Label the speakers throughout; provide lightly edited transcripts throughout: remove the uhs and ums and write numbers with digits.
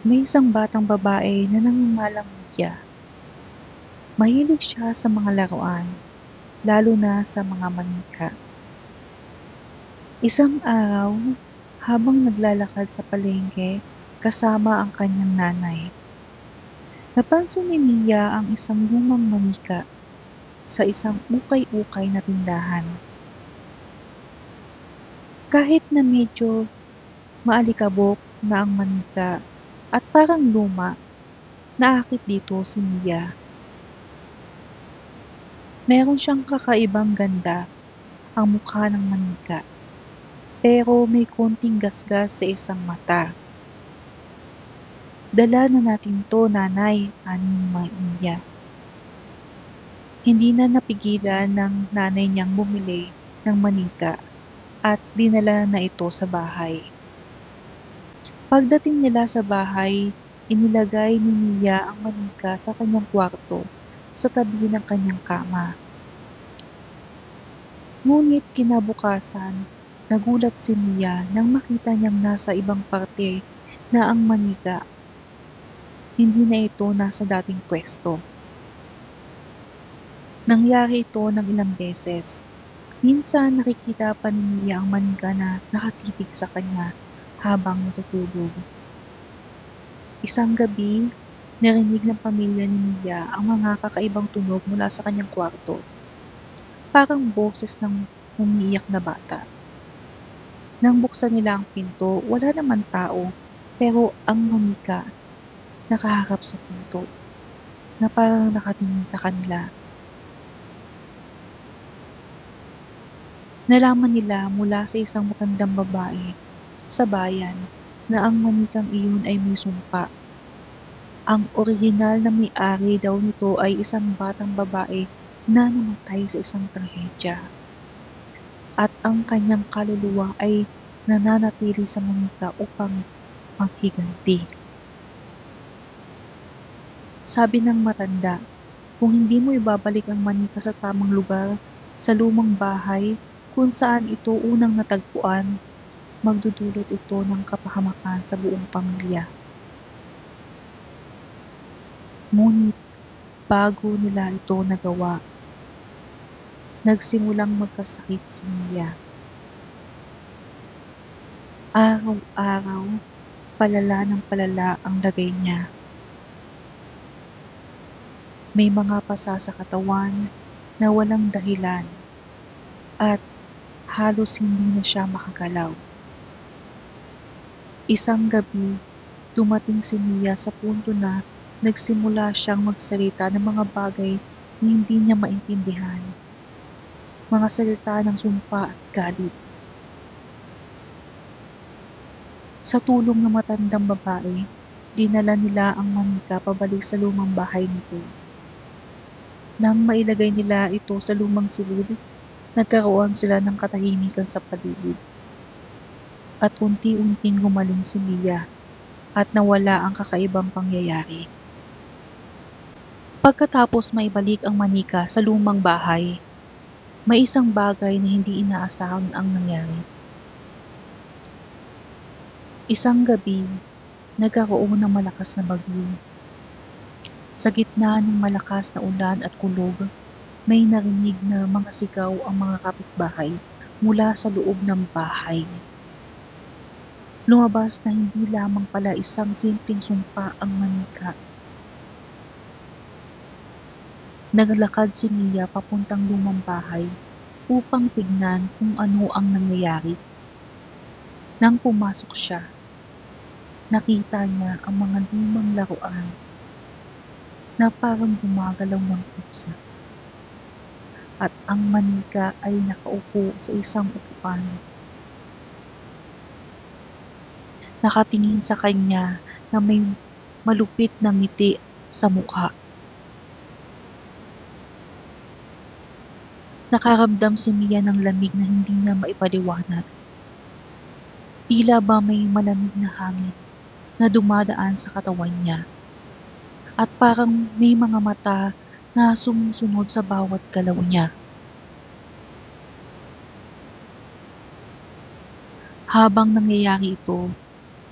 Speaker 1: May isang batang babae na nangangalang Mia. Mahilig siya sa mga laruan, lalo na sa mga manika. Isang araw, habang naglalakad sa palengke kasama ang kanyang nanay, napansin ni Mia ang isang lumang manika sa isang ukay-ukay na tindahan. Kahit na medyo maalikabok na ang manika at parang luma, naakit dito si Mia. Meron siyang kakaibang ganda ang mukha ng manika, pero may konting gasgas sa isang mata. "Dala na natin 'to, nanay," ani ni Mia. Hindi na napigilan ng nanay niyang bumili ng manika at dinala na ito sa bahay. Pagdating nila sa bahay, inilagay ni Mia ang manika sa kanyang kwarto sa tabi ng kanyang kama. Ngunit kinabukasan, nagulat si Mia nang makita niyang nasa ibang parte na ang manika. Hindi na ito nasa dating pwesto. Nangyari ito ng ilang beses. Minsan nakikita pa ni Mia ang manika na nakatitig sa kanya habang natutulog. Isang gabi, narinig ng pamilya ni Mia ang mga kakaibang tunog mula sa kanyang kwarto. Parang boses ng umiiyak na bata. Nang buksan nila ang pinto, wala naman tao, pero ang manika nakaharap sa pinto na parang nakatingin sa kanila. Nalaman nila mula sa isang matandang babae sa bayan na ang manikang iyon ay may sumpa. Ang orihinal na may-ari daw nito ay isang batang babae na namatay sa isang trahedya. At ang kanyang kaluluwa ay nananatili sa manika upang maghiganti. Sabi ng matanda, kung hindi mo ibabalik ang manika sa tamang lugar, sa lumang bahay kung saan ito unang natagpuan, magdudulot ito ng kapahamakan sa buong pamilya. Ngunit bago nila ito nagawa, nagsimulang magkasakit si Mia. Araw-araw, palala ng palala ang lagay niya. May mga pasa sa katawan na walang dahilan at halos hindi na siya makagalaw. Isang gabi, dumating si Mia sa punto na nagsimula siyang magsalita ng mga bagay na hindi niya maintindihan. Mga salita ng sumpa at galit. Sa tulong ng matandang babae, dinala nila ang manika pabalik sa lumang bahay nito. Nang mailagay nila ito sa lumang silid, nagkaroon sila ng katahimikan sa paligid. At unti-unting gumaling si Mia at nawala ang kakaibang pangyayari. Pagkatapos maibalik ang manika sa lumang bahay, may isang bagay na hindi inaasahan ang nangyari. Isang gabi, nagkaroon ng malakas na bagyo. Sa gitna ng malakas na ulan at kulog, may narinig na mga sigaw ang mga kapitbahay mula sa loob ng bahay. Lumabas na hindi lamang pala isang simpleng sumpa ang manika. Naglakad si Mia papuntang lumang bahay upang tignan kung ano ang nangyayari. Nang pumasok siya, nakita niya ang mga lumang laruan na parang gumagalaw ng pusa. At ang manika ay nakaupo sa isang upuan. Nakatingin sa kanya na may malupit na ngiti sa mukha. Nakaramdam si Mia ng lamig na hindi niya maipaliwanag. Tila ba may malamig na hangin na dumadaan sa katawan niya. At parang may mga mata na sumusunod sa bawat galaw niya. Habang nangyayari ito,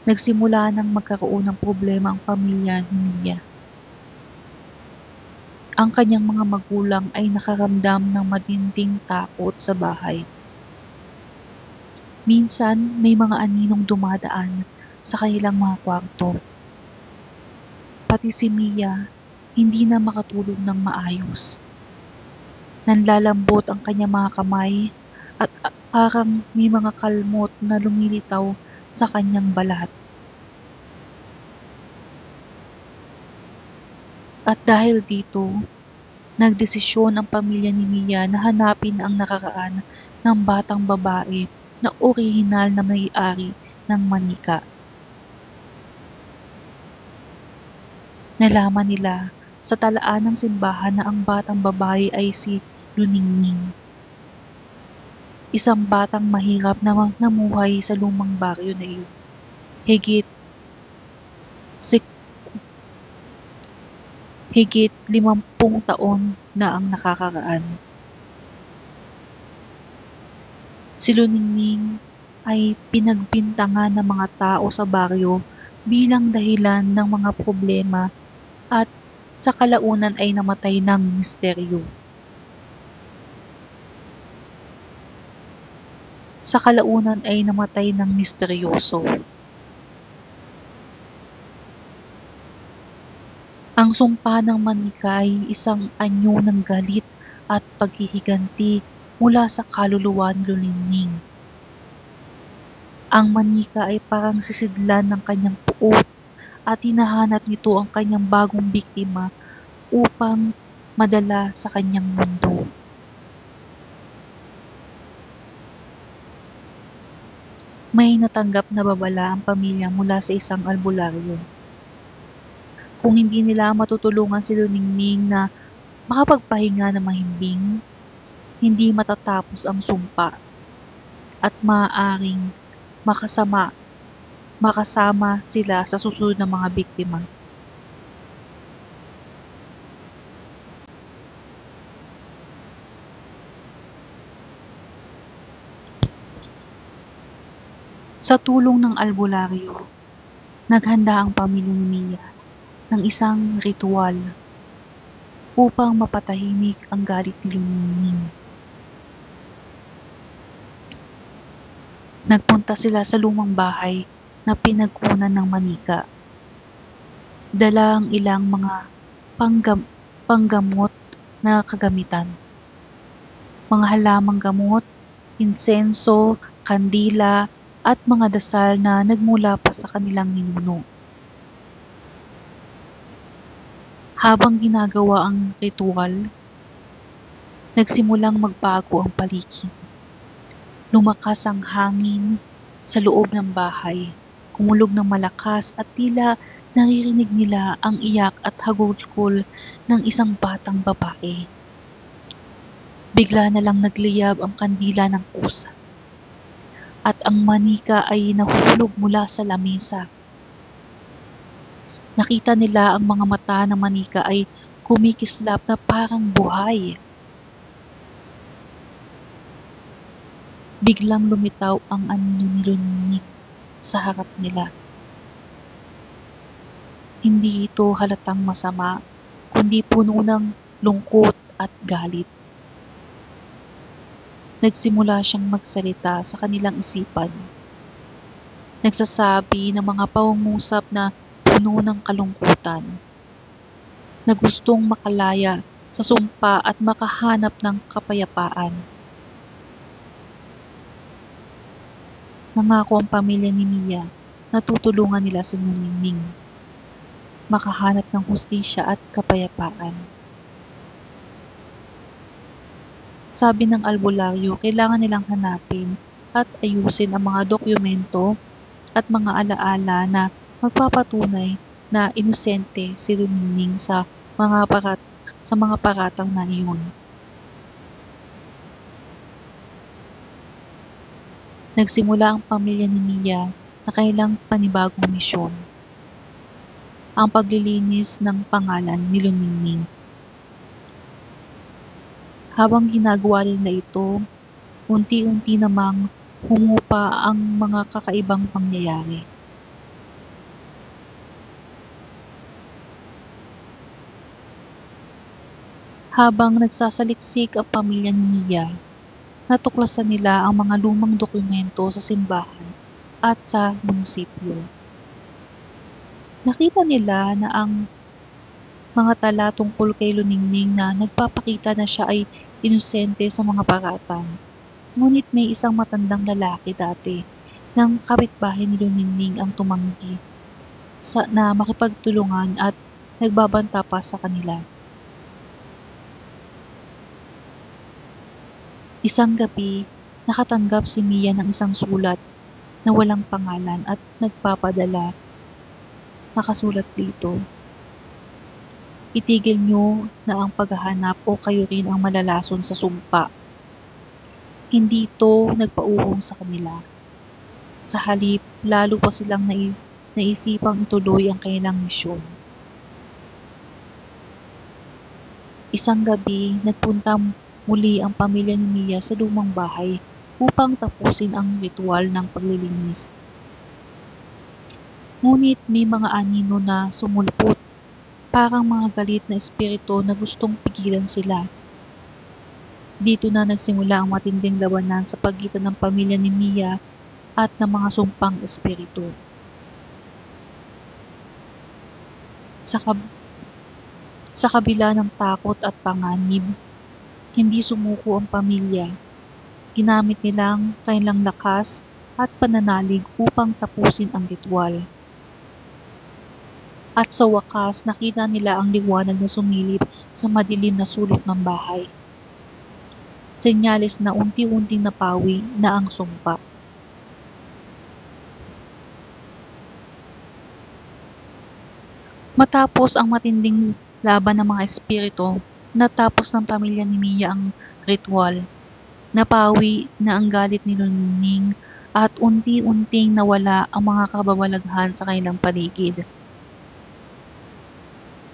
Speaker 1: Nagsimula nang magkaroon ng problema ang pamilya ni Mia. Ang kanyang mga magulang ay nakaramdam ng matinding takot sa bahay. Minsan, may mga aninong dumadaan sa kanilang mga kwarto. Pati si Mia, hindi na makatulog ng maayos. Nanlalambot ang kanyang mga kamay at parang may mga kalmot na lumilitaw sa kanyang balat. At dahil dito, nagdesisyon ang pamilya ni Mia na hanapin ang nakaraan ng batang babae na orihinal na may-ari ng manika. Nalaman nila sa talaan ng simbahan na ang batang babae ay si Luningning. Isang batang mahirap na namuhay sa lumang baryo na iyon. Higit 50 taon na ang nakakaraan. Si Luningning ay pinagbintangan ng mga tao sa baryo bilang dahilan ng mga problema at sa kalaunan ay namatay ng misteryo. Sa kalaunan ay namatay ng misteryoso. Ang sumpa ng manika ay isang anyo ng galit at paghihiganti mula sa kaluluwa ni Luningning. Ang manika ay parang sisidlan ng kanyang puot at hinahanap nito ang kanyang bagong biktima upang madala sa kanyang mundo. May natanggap na babala ang pamilya mula sa isang albularyo. Kung hindi nila matutulungan si Luningning na makapagpahinga na mahimbing, hindi matatapos ang sumpa at maaaring makasama sila sa susunod na mga biktima. Sa tulong ng albularyo, naghanda ang pamilya ni Mia ng isang ritual upang mapatahimik ang galit ni Luningning. Nagpunta sila sa lumang bahay na pinagkunan ng manika. Dala ang ilang mga panggamot na kagamitan. Mga halamang gamot, insenso, kandila, at mga dasal na nagmula pa sa kanilang ninuno. Habang ginagawa ang ritual, nagsimulang magbago ang paligid. Lumakas ang hangin sa loob ng bahay, kumulog ng malakas at tila naririnig nila ang iyak at hagulkol ng isang batang babae. Bigla na lang nagliyab ang kandila ng kusa at ang manika ay nahulog mula sa lamesa. Nakita nila ang mga mata ng manika ay kumikislap na parang buhay. Biglang lumitaw ang anino ni Luningning sa harap nila. Hindi ito halatang masama, kundi puno ng lungkot at galit. Nagsimula siyang magsalita sa kanilang isipan. Nagsasabi ng mga pangungusap na puno ng kalungkutan, na gustong makalaya sa sumpa at makahanap ng kapayapaan. Nangako ang pamilya ni Mia na tutulungan nila si Luningning makahanap ng hustisya at kapayapaan. Sabi ng albularyo, kailangan nilang hanapin at ayusin ang mga dokumento at mga alaala na magpapatunay na inosente si Luningning sa mga paratang na iyon. Nagsimula ang pamilya ni Mia na kailang panibagong misyon, ang paglilinis ng pangalan ni Luningning. Habang ginagawa nila ito, unti-unti namang humupa ang mga kakaibang pangyayari. Habang nagsasaliksik ang pamilya ni Mia, natuklasan nila ang mga lumang dokumento sa simbahan at sa munisipyo. Nakita nila na ang mga tala tungkol kay Luningning na nagpapakita na siya ay inosente sa mga paratang. Ngunit may isang matandang lalaki dati ng kapitbahay ni Luningning ang tumanggi na makipagtulungan at nagbabanta pa sa kanila. Isang gabi, nakatanggap si Mia ng isang sulat na walang pangalan at nagpapadala. Nakasulat dito, "Itigil niyo na ang paghahanap o kayo rin ang malalason sa sumpa." Hindi ito nagpauhong sa kanila. Sa halip, lalo pa silang naisipang ituloy ang kanilang misyon. Isang gabi, nagpunta muli ang pamilya ni Mia sa lumang bahay upang tapusin ang ritual ng paglilinis. Ngunit may mga anino na sumulpot, parang mga galit na espiritu na gustong pigilan sila. Dito na nagsimula ang matinding labanan sa pagitan ng pamilya ni Mia at ng mga sumpang espiritu. Sa kabila ng takot at panganib, hindi sumuko ang pamilya. Ginamit nilang kanilang lakas at pananalig upang tapusin ang ritual. At sa wakas, nakita nila ang liwanag na sumilip sa madilim na sulok ng bahay. Senyales na unti-unting napawi na ang sumpa. Matapos ang matinding laban ng mga espiritu, natapos ng pamilya ni Mia ang ritual. Napawi na ang galit ni Luningning at unti-unting nawala ang mga kababalaghan sa kanilang paligid.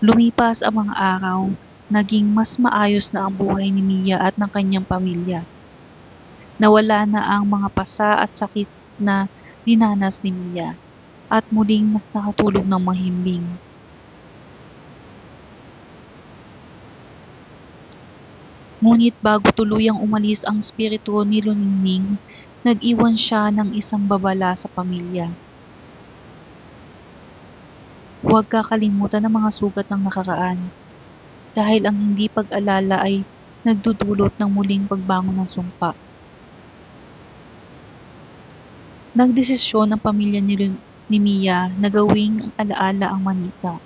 Speaker 1: Lumipas ang mga araw, naging mas maayos na ang buhay ni Mia at ng kanyang pamilya. Nawala na ang mga pasa at sakit na dinanas ni Mia at muling nakatulog ng mahimbing. Ngunit bago tuluyang umalis ang espiritu ni Luningning, nag-iwan siya ng isang babala sa pamilya. Huwag kakalimutan ang mga sugat ng nakaraan, dahil ang hindi pag-alala ay nagdudulot ng muling pagbangon ng sumpa. Nagdesisyon ang pamilya ni Mia na gawing alaala ang manika.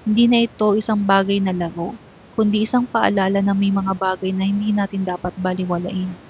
Speaker 1: Hindi na ito isang bagay na laro, kundi isang paalala na may mga bagay na hindi natin dapat baliwalain.